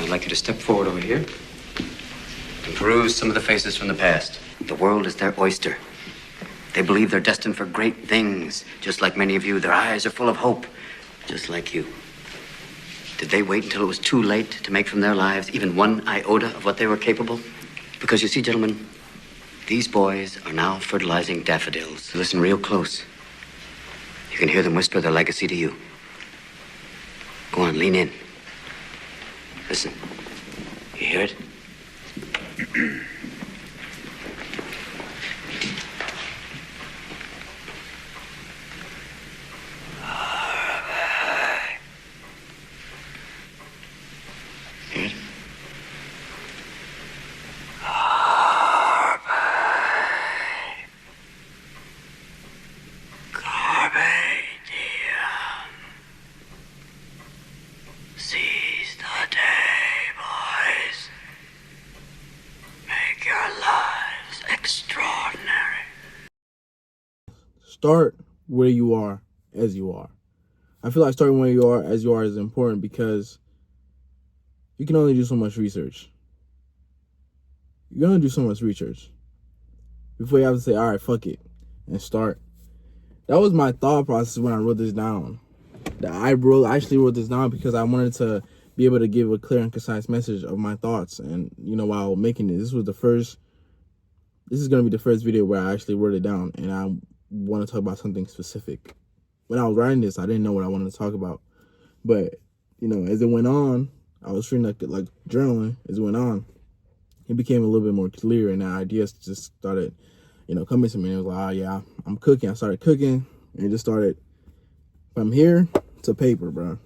I'd like you to step forward over here and peruse some of the faces from the past. The world is their oyster. They believe they're destined for great things. Just like many of you, their eyes are full of hope, just like you. Did they wait until it was too late to make from their lives even one iota of what they were capable? Because you see, gentlemen, these boys are now fertilizing daffodils. Listen real close. You can hear them whisper their legacy to you. Go on, lean in. Listen. You hear it? Hear it? Seize the day, boys. Make your lives extraordinary. Start where you are as you are. I feel like starting where you are as you are is important because you can only do so much research. You're going to do so much research before you have to say, all right, fuck it, and start. That was my thought process when I wrote this down. I actually wrote this down because I wanted to be able to give a clear and concise message of my thoughts. And, you know, while making it, this is going to be the first video where I actually wrote it down. And I want to talk about something specific. When I was writing this, I didn't know what I wanted to talk about. But, you know, as it went on, I was reading like journaling as it went on. It became a little bit more clear, and the ideas just started, you know, coming to me. And it was like, oh yeah, I'm cooking. I started cooking, and it just started from here to paper, bro.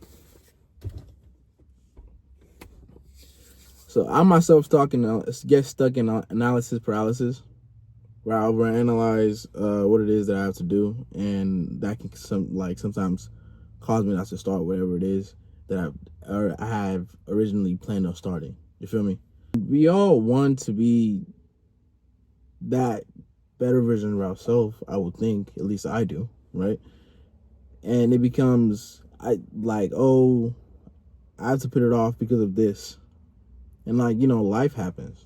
So I myself get stuck in analysis paralysis, where I overanalyze what it is that I have to do, and that can sometimes cause me not to start whatever it is that I have originally planned on starting. You feel me? We all want to be that better version of ourselves, I would think. At least I do, right? And it becomes, I have to put it off because of this. And life happens.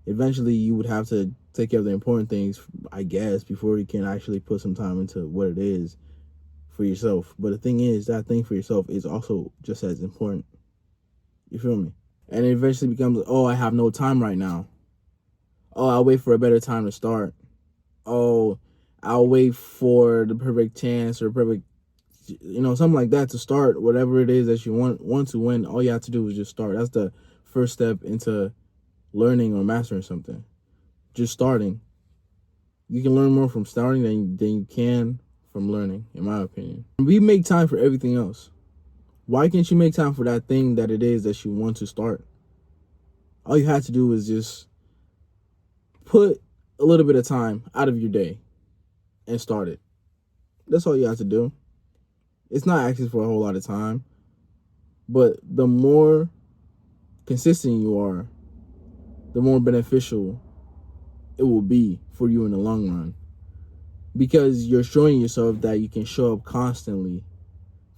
Eventually you would have to take care of the important things, I guess, before you can actually put some time into what it is for yourself. But the thing is, that thing for yourself is also just as important. You feel me? And it eventually becomes, oh, I have no time right now. Oh, I'll wait for a better time to start. Oh, I'll wait for the perfect chance or perfect, something like that to start whatever it is that you want to, when all you have to do is just start. That's the first step into learning or mastering something. Just starting. You can learn more from starting than you can from learning, in my opinion. We make time for everything else. Why can't you make time for that thing that it is that you want to start? All you have to do is just put a little bit of time out of your day and start it. That's all you have to do. It's not asking for a whole lot of time, but the more consistent you are, the more beneficial it will be for you in the long run, because you're showing yourself that you can show up constantly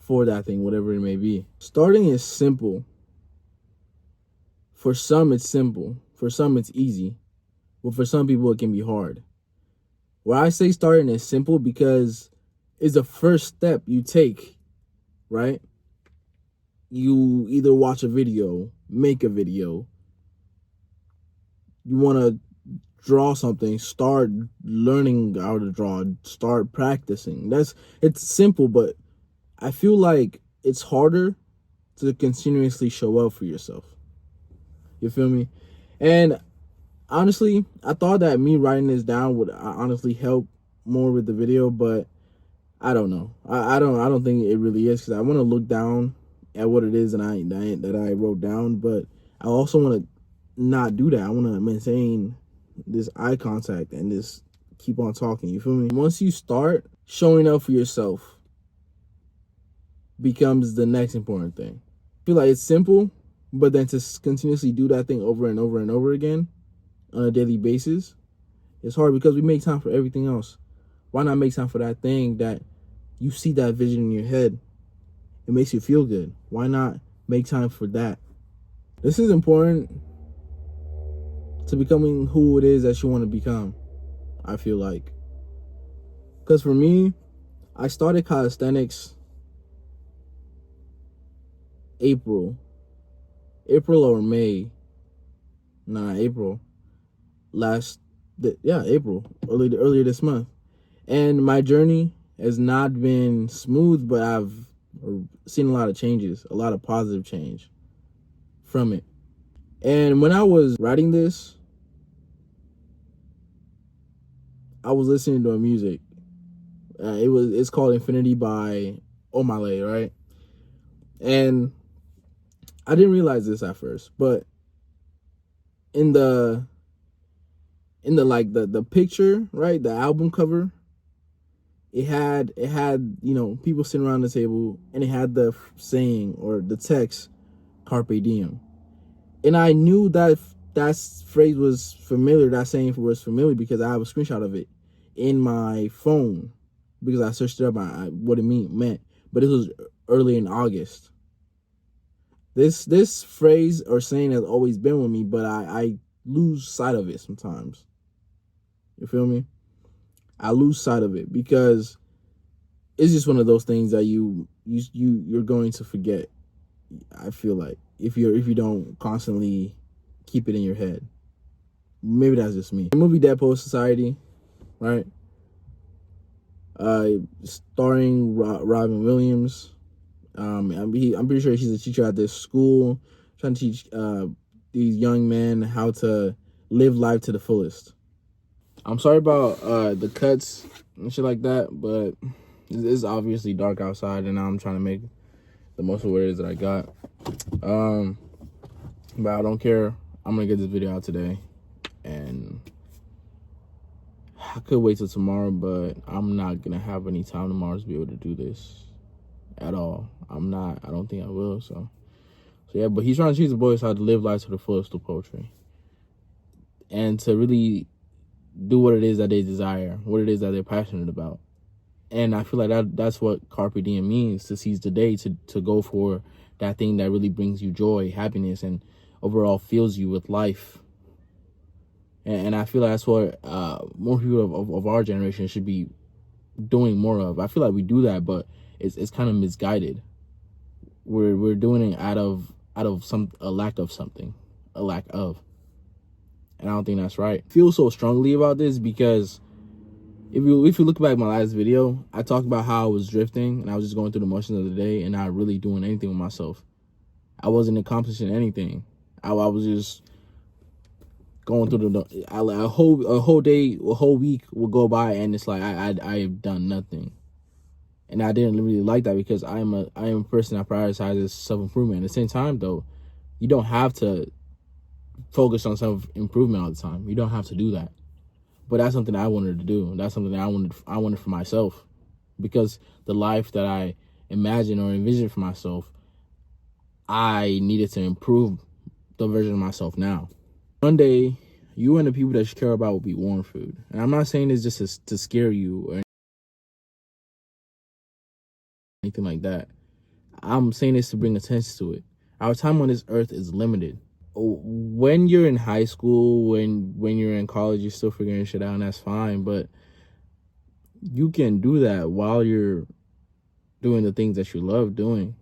for that thing, whatever it may be. Starting is simple. For some, it's simple. For some, it's easy. But for some people, it can be hard. Why I say starting is simple because it's the first step you take, right? You either watch a video, make a video. You want to draw something, start learning how to draw, start practicing. It's simple, but I feel like it's harder to continuously show up for yourself. You feel me? And honestly, I thought that me writing this down would honestly help more with the video, but I don't know. I don't think it really is, because I want to look down at what it is that I wrote down, but I also want to not do that. I want to maintain this eye contact and this keep on talking. You feel me? Once you start showing up for yourself, becomes the next important thing. I feel like it's simple, but then to continuously do that thing over and over and over again on a daily basis, it's hard, because we make time for everything else. Why not make time for that thing that you see that vision in your head? It makes you feel good. Why not make time for that? This is important to becoming who it is that you want to become, I feel like. Because for me, I started calisthenics April or May. Nah, April. April, earlier this month. And my journey has not been smooth, but I've seen a lot of changes, a lot of positive change from it. And when I was writing this, I was listening to music. It's called Infinity by Omale, right? And I didn't realize this at first, but in the like the picture, right, the album cover, it had people sitting around the table, and it had the saying or the text "Carpe Diem," and I knew that phrase was familiar. That saying was familiar because I have a screenshot of it in my phone because I searched it up what it meant. But it was early in August. This phrase or saying has always been with me, but I lose sight of it sometimes. You feel me? I lose sight of it because it's just one of those things that you're going to forget. I feel like if you don't constantly keep it in your head. Maybe that's just me. The movie Dead Poets Society, right? Starring Robin Williams. I'm pretty sure she's a teacher at this school, trying to teach these young men how to live life to the fullest. I'm sorry about the cuts and shit like that, but it's obviously dark outside, and I'm trying to make the most of what it is that I got. But I don't care. I'm gonna get this video out today, and I could wait till tomorrow, but I'm not gonna have any time tomorrow to be able to do this at all. I don't think I will. So yeah, but he's trying to teach the boys how to live life to the fullest through poetry, and to really do what it is that they desire, what it is that they're passionate about. And I feel like that's what Carpe Diem means, to seize the day, to go for that thing that really brings you joy, happiness, and overall fills you with life. And I feel like that's what more people of our generation should be doing more of. I feel like we do that, but it's kind of misguided. We're doing it out of a lack of something, a lack of. And I don't think that's right. I feel so strongly about this because if you look back at my last video, I talked about how I was drifting and I was just going through the motions of the day and not really doing anything with myself. I wasn't accomplishing anything. I was just going through a whole day, a whole week would go by, and it's like I've done nothing. And I didn't really like that because I am a person that prioritizes self-improvement. At the same time, though, you don't have to focus on self-improvement all the time. You don't have to do that. But that's something I wanted to do. That's something that I wanted for myself, because the life that I imagined or envisioned for myself, I needed to improve the version of myself now. One day, you and the people that you care about will be warm food. And I'm not saying this just to scare you or anything like that. I'm saying this to bring attention to it. Our time on this earth is limited. When you're in high school, when you're in college, you're still figuring shit out, and that's fine. But you can do that while you're doing the things that you love doing,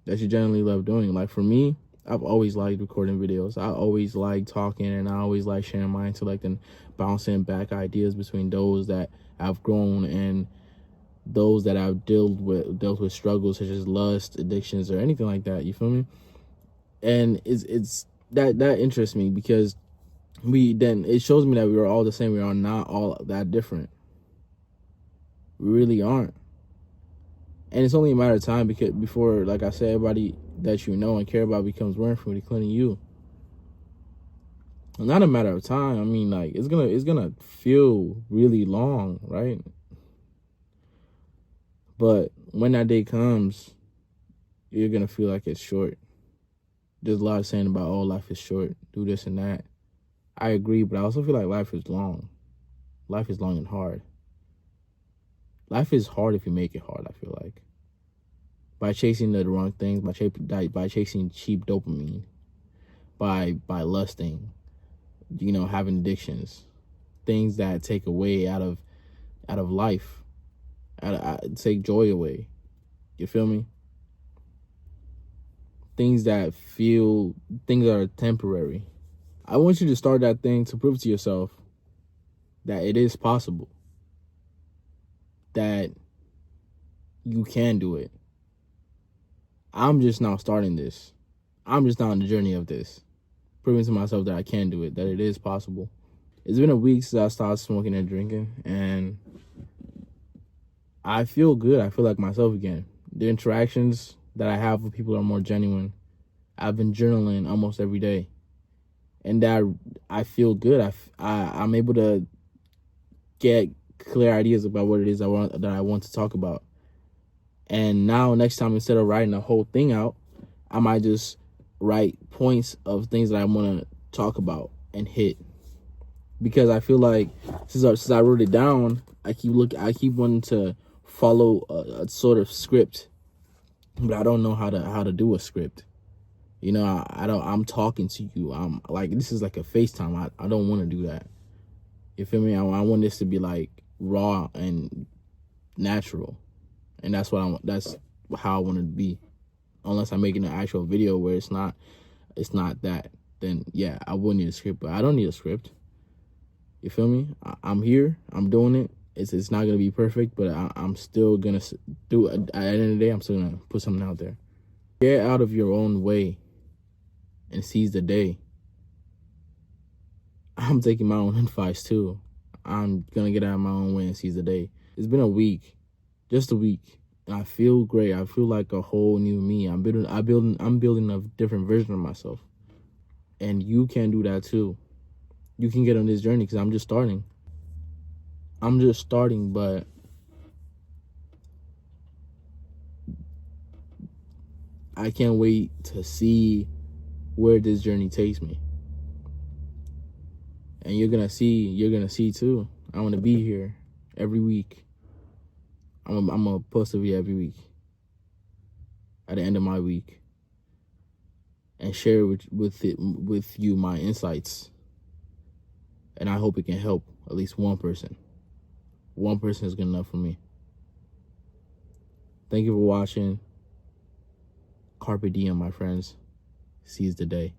that you generally love doing. Like for me, I've always liked recording videos. I always like talking, and I always like sharing my intellect and bouncing back ideas between those that I've grown and those that I've dealt with struggles such as lust, addictions, or anything like that. You feel me? And it's that interests me because it shows me that we are all the same. We are not all that different. We really aren't. And it's only a matter of time before, like I said, everybody that you know and care about becomes worm food, including you. Not a matter of time. I mean, like it's gonna feel really long, right? But when that day comes, you're gonna feel like it's short. There's a lot of saying about, oh, life is short, do this and that. I agree, but I also feel like life is long. Life is long and hard. Life is hard if you make it hard, I feel like. By chasing the wrong things, by chasing cheap dopamine, by lusting, you know, having addictions, things that take away out of life, take joy away. You feel me? Things that are temporary. I want you to start that thing to prove to yourself that it is possible, that you can do it. I'm just now starting this. I'm just now on the journey of this, proving to myself that I can do it, that it is possible. It's been a week since I started smoking and drinking, and I feel good. I feel like myself again. The interactions that I have with people are more genuine. I've been journaling almost every day, and that I feel good. I'm able to get clear ideas about what it is that I want to talk about. And now, next time, instead of writing the whole thing out, I might just write points of things that I want to talk about and hit. Because I feel like since I wrote it down, I keep wanting to follow a sort of script, but I don't know how to do a script. You know, I'm talking to you. I'm like, this is like a FaceTime. I don't want to do that. You feel me? I want this to be like raw and natural. And that's how I want it to be. Unless I'm making an actual video where it's not that, then yeah, I will need a script, but I don't need a script. You feel me? I'm here, I'm doing it. It's not gonna be perfect, but I'm still gonna do it. At the end of the day, I'm still gonna put something out there. Get out of your own way and seize the day. I'm taking my own advice too. I'm gonna get out of my own way and seize the day. It's been a week, just a week, and I feel great. I feel like a whole new me. I'm building a different version of myself, and you can do that too. You can get on this journey because I'm just starting. But I can't wait to see where this journey takes me. And you're gonna see too. I want to be here every week. I'm gonna post a video every week at the end of my week and share with you my insights. And I hope it can help at least one person. One person is good enough for me. Thank you for watching. Carpe diem, my friends. Seize the day.